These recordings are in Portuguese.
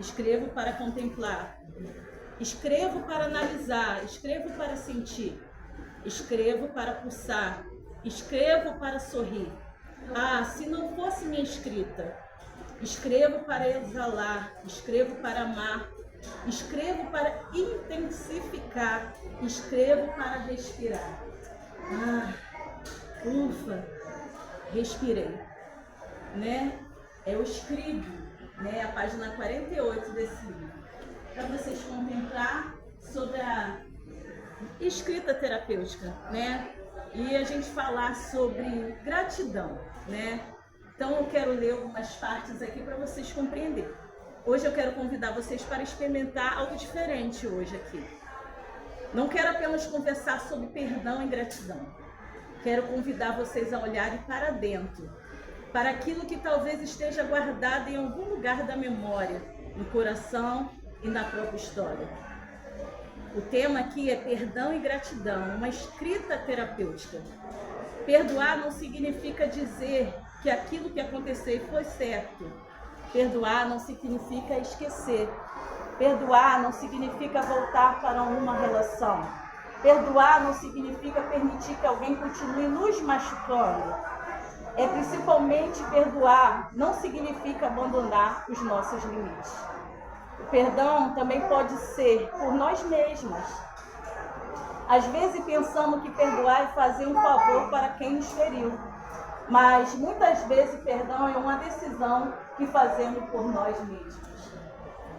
escrevo para contemplar, escrevo para analisar, escrevo para sentir, escrevo para pulsar, escrevo para sorrir. Ah, se não fosse minha escrita, escrevo para exalar, escrevo para amar, escrevo para intensificar, escrevo para respirar. Ah, ufa, respirei, né? Eu escrevo, né? A página 48 desse livro, para vocês contemplar sobre a escrita terapêutica, né? E a gente falar sobre gratidão, né? Então eu quero ler algumas partes aqui para vocês compreenderem. Hoje eu quero convidar vocês para experimentar algo diferente hoje aqui. Não quero apenas conversar sobre perdão e gratidão. Quero convidar vocês a olharem para dentro, para aquilo que talvez esteja guardado em algum lugar da memória, no coração e na própria história. O tema aqui é perdão e gratidão, uma escrita terapêutica. Perdoar não significa dizer que aquilo que aconteceu foi certo. Perdoar não significa esquecer. Perdoar não significa voltar para uma relação. Perdoar não significa permitir que alguém continue nos machucando. Principalmente perdoar não significa abandonar os nossos limites. O perdão também pode ser por nós mesmas. Às vezes pensamos que perdoar é fazer um favor para quem nos feriu. Mas muitas vezes perdão é uma decisão que fazemos por nós mesmos.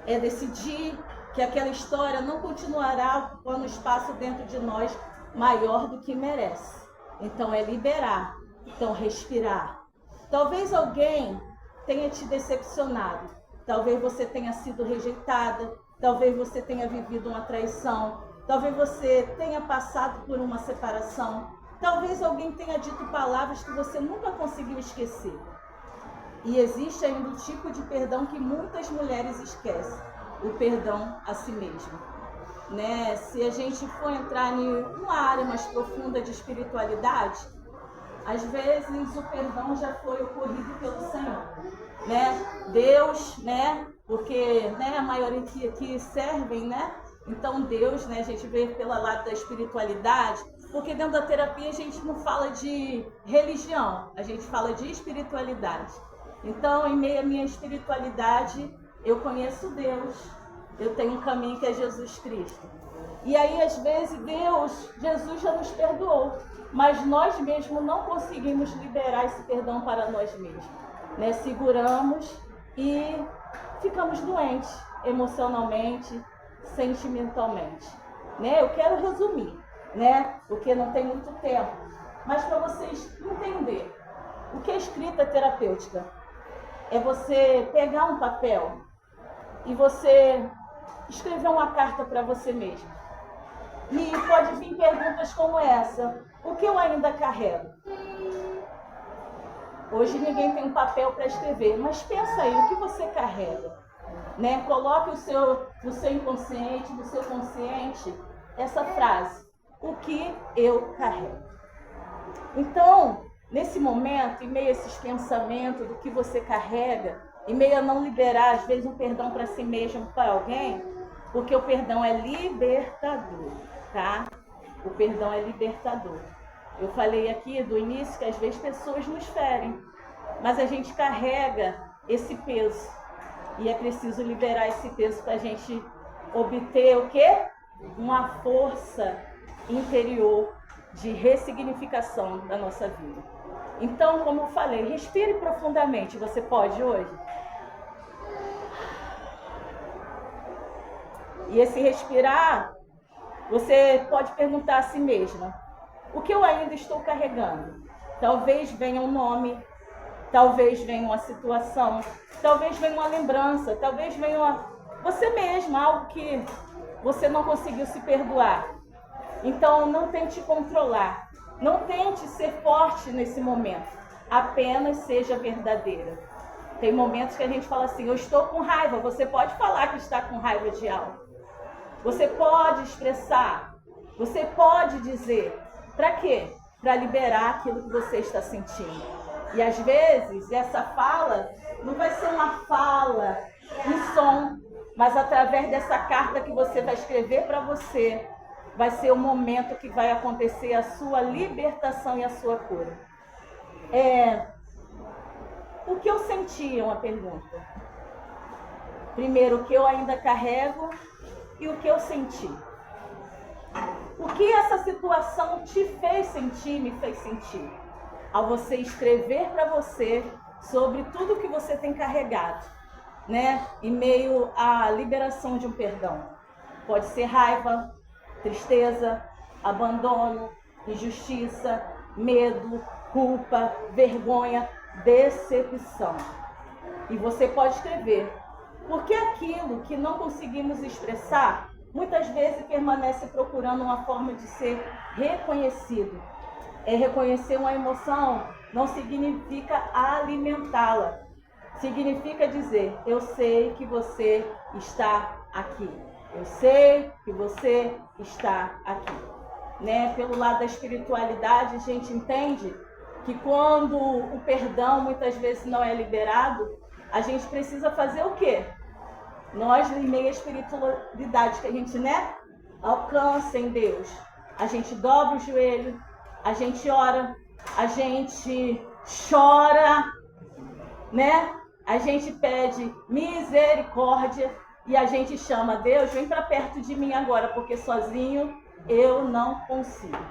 É decidir que aquela história não continuará ocupando espaço dentro de nós maior do que merece. Então é liberar, então respirar. Talvez alguém tenha te decepcionado, talvez você tenha sido rejeitada, talvez você tenha vivido uma traição, talvez você tenha passado por uma separação, talvez alguém tenha dito palavras que você nunca conseguiu esquecer. E existe ainda o tipo de perdão que muitas mulheres esquecem, o perdão a si mesma. Né? Se a gente for entrar em uma área mais profunda de espiritualidade, às vezes o perdão já foi ocorrido pelo Senhor. Né? Deus, né? Porque né, a maioria que servem, né? Então Deus, né, a gente vê pelo lado da espiritualidade, porque dentro da terapia a gente não fala de religião, a gente fala de espiritualidade. Então, em meio à minha espiritualidade, eu conheço Deus, eu tenho um caminho que é Jesus Cristo. E aí, às vezes, Jesus já nos perdoou, mas nós mesmos não conseguimos liberar esse perdão para nós mesmos. Né? Seguramos e ficamos doentes emocionalmente, sentimentalmente. Né? Eu quero resumir, né? Porque não tem muito tempo, mas para vocês entenderem o que é escrita terapêutica. É você pegar um papel e você escrever uma carta para você mesmo. E pode vir perguntas como essa: o que eu ainda carrego? Hoje ninguém tem um papel para escrever, mas pensa aí, o que você carrega? Né? Coloque no seu inconsciente, no seu consciente, essa frase: o que eu carrego? Então, nesse momento, em meio a esses pensamentos do que você carrega, em meio a não liberar, às vezes, um perdão para si mesmo, para alguém, porque o perdão é libertador, tá? O perdão é libertador. Eu falei aqui do início que às vezes pessoas nos ferem, mas a gente carrega esse peso. E é preciso liberar esse peso para a gente obter o quê? Uma força interior de ressignificação da nossa vida. Então, como eu falei, respire profundamente. Você pode hoje? E esse respirar, você pode perguntar a si mesma: o que eu ainda estou carregando? Talvez venha um nome, talvez venha uma situação, talvez venha uma lembrança, talvez venha você mesma, algo que você não conseguiu se perdoar. Então, não tente controlar, não tente ser forte nesse momento, apenas seja verdadeira. Tem momentos que a gente fala assim: eu estou com raiva. Você pode falar que está com raiva de algo. Você pode expressar, você pode dizer. Para quê? Para liberar aquilo que você está sentindo. E às vezes essa fala não vai ser uma fala em som, mas através dessa carta que você vai escrever para você, vai ser o momento que vai acontecer a sua libertação e a sua cura. O que eu senti é uma pergunta. Primeiro, o que eu ainda carrego e o que eu senti. O que essa situação te fez sentir, me fez sentir? Ao você escrever para você sobre tudo que você tem carregado, né? Em meio à liberação de um perdão. Pode ser raiva, tristeza, abandono, injustiça, medo, culpa, vergonha, decepção. E você pode escrever, porque aquilo que não conseguimos expressar, muitas vezes permanece procurando uma forma de ser reconhecido. Reconhecer uma emoção não significa alimentá-la. Significa dizer, eu sei que você está aqui. Eu sei que você está aqui. Né? Pelo lado da espiritualidade, a gente entende que quando o perdão muitas vezes não é liberado, a gente precisa fazer o quê? Nós, em meio à espiritualidade que a gente, né, alcança em Deus, a gente dobra o joelho, a gente ora, a gente chora, né? A gente pede misericórdia e a gente chama Deus, vem para perto de mim agora, porque sozinho eu não consigo.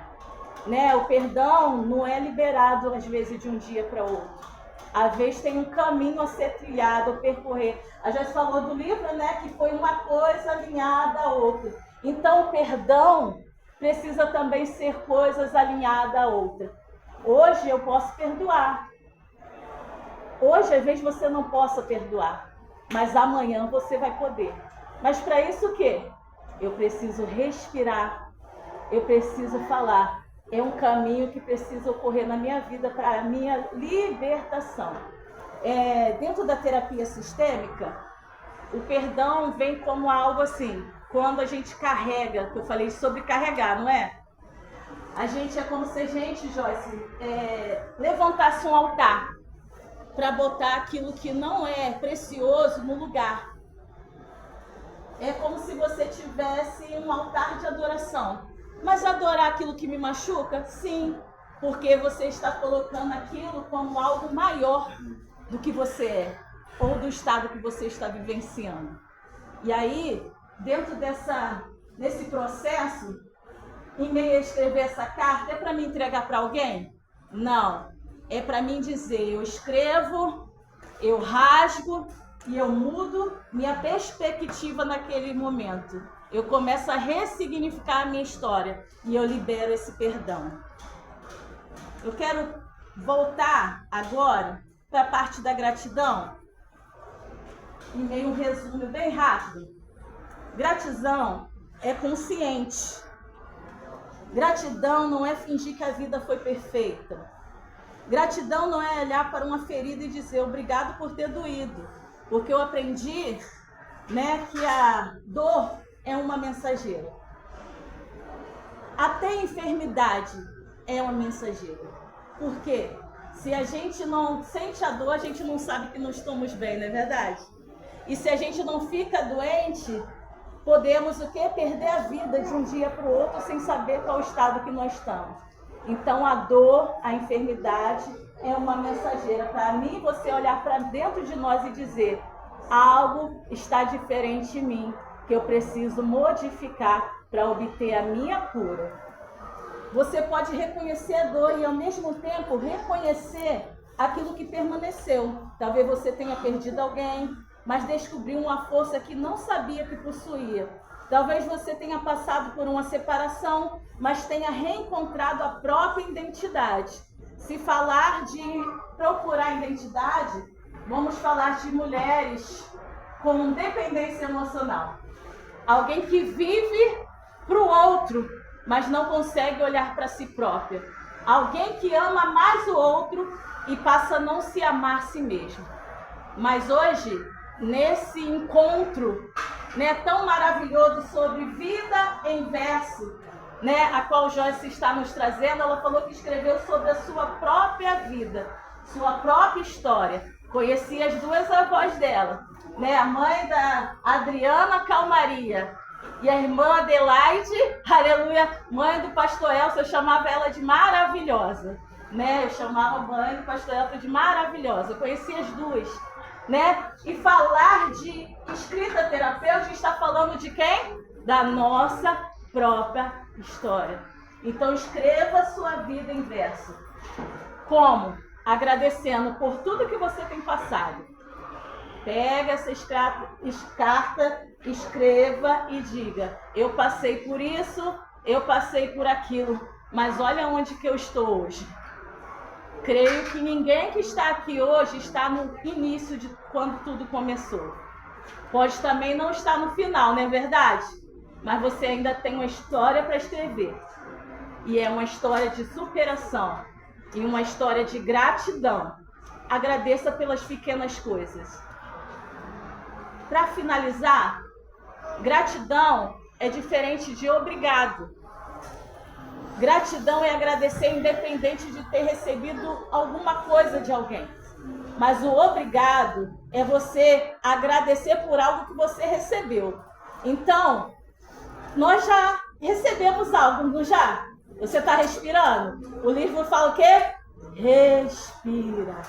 Né? O perdão não é liberado às vezes de um dia para outro. Às vezes tem um caminho a ser trilhado, a percorrer. A gente falou do livro, né, que foi uma coisa alinhada a outra. Então o perdão precisa também ser coisas alinhadas a outra. Hoje eu posso perdoar. Hoje, às vezes, você não possa perdoar, mas amanhã você vai poder. Mas para isso o quê? Eu preciso respirar, eu preciso falar. É um caminho que precisa ocorrer na minha vida para a minha libertação. Dentro da terapia sistêmica, o perdão vem como algo assim, quando a gente carrega, que eu falei sobre carregar, não é? A gente é como se a gente, Joyce, levantasse um altar para botar aquilo que não é precioso no lugar. É como se você tivesse um altar de adoração. Mas adorar aquilo que me machuca? Sim, porque você está colocando aquilo como algo maior do que você é, ou do estado que você está vivenciando. E aí, dentro desse processo, em meio a escrever essa carta, é para me entregar para alguém? Não. É para mim dizer, eu escrevo, eu rasgo e eu mudo minha perspectiva naquele momento. Eu começo a ressignificar a minha história e eu libero esse perdão. Eu quero voltar agora para a parte da gratidão. Em meio a um resumo bem rápido. Gratidão é consciente. Gratidão não é fingir que a vida foi perfeita. Gratidão não é olhar para uma ferida e dizer obrigado por ter doído. Porque eu aprendi, né, que a dor é uma mensageira. Até a enfermidade é uma mensageira. Por quê? Se a gente não sente a dor, a gente não sabe que não estamos bem, não é verdade? E se a gente não fica doente, podemos o quê? Perder a vida de um dia para o outro sem saber qual estado que nós estamos. Então a dor, a enfermidade é uma mensageira para mim, você olhar para dentro de nós e dizer algo está diferente em mim, que eu preciso modificar para obter a minha cura. Você pode reconhecer a dor e ao mesmo tempo reconhecer aquilo que permaneceu. Talvez você tenha perdido alguém, mas descobriu uma força que não sabia que possuía. Talvez você tenha passado por uma separação, mas tenha reencontrado a própria identidade. Se falar de procurar identidade, vamos falar de mulheres com dependência emocional. Alguém que vive para o outro, mas não consegue olhar para si própria. Alguém que ama mais o outro e passa a não se amar a si mesmo. Mas hoje, nesse encontro, né, tão maravilhoso sobre vida em verso, né, a qual Joyce está nos trazendo, ela falou que escreveu sobre a sua própria vida, sua própria história. Conheci as duas avós dela, né? A mãe da Adriana Calmaria e a irmã Adelaide, aleluia, mãe do pastor Elcio, eu chamava ela de maravilhosa, né? Eu chamava a mãe do pastor Elcio de maravilhosa, eu conheci as duas, né? E falar de escrita terapêutica está falando de quem? Da nossa própria história. Então escreva a sua vida em verso. Como? Agradecendo por tudo que você tem passado. Pega essa carta, escreva e diga: eu passei por isso, eu passei por aquilo, mas olha onde que eu estou hoje. Creio que ninguém que está aqui hoje está no início de quando tudo começou. Pode também não estar no final, não é verdade? Mas você ainda tem uma história para escrever. E é uma história de superação e uma história de gratidão. Agradeça pelas pequenas coisas. Para finalizar, gratidão é diferente de obrigado. Gratidão é agradecer independente de ter recebido alguma coisa de alguém. Mas o obrigado é você agradecer por algo que você recebeu. Então, nós já recebemos algo, não já? Você está respirando? O livro fala o quê? Respira.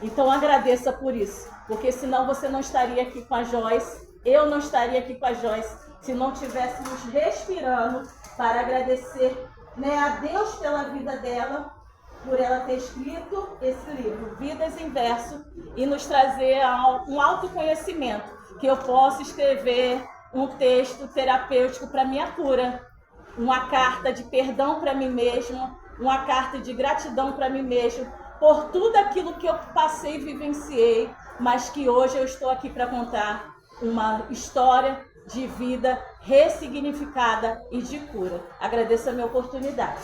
Então agradeça por isso, porque senão você não estaria aqui com a Joyce, eu não estaria aqui com a Joyce, se não estivéssemos respirando para agradecer, né, a Deus pela vida dela, por ela ter escrito esse livro, Vidas em Verso, e nos trazer um autoconhecimento, que eu possa escrever um texto terapêutico para minha cura, uma carta de perdão para mim mesmo, uma carta de gratidão para mim mesmo, por tudo aquilo que eu passei e vivenciei, mas que hoje eu estou aqui para contar uma história de vida ressignificada e de cura. Agradeço a minha oportunidade.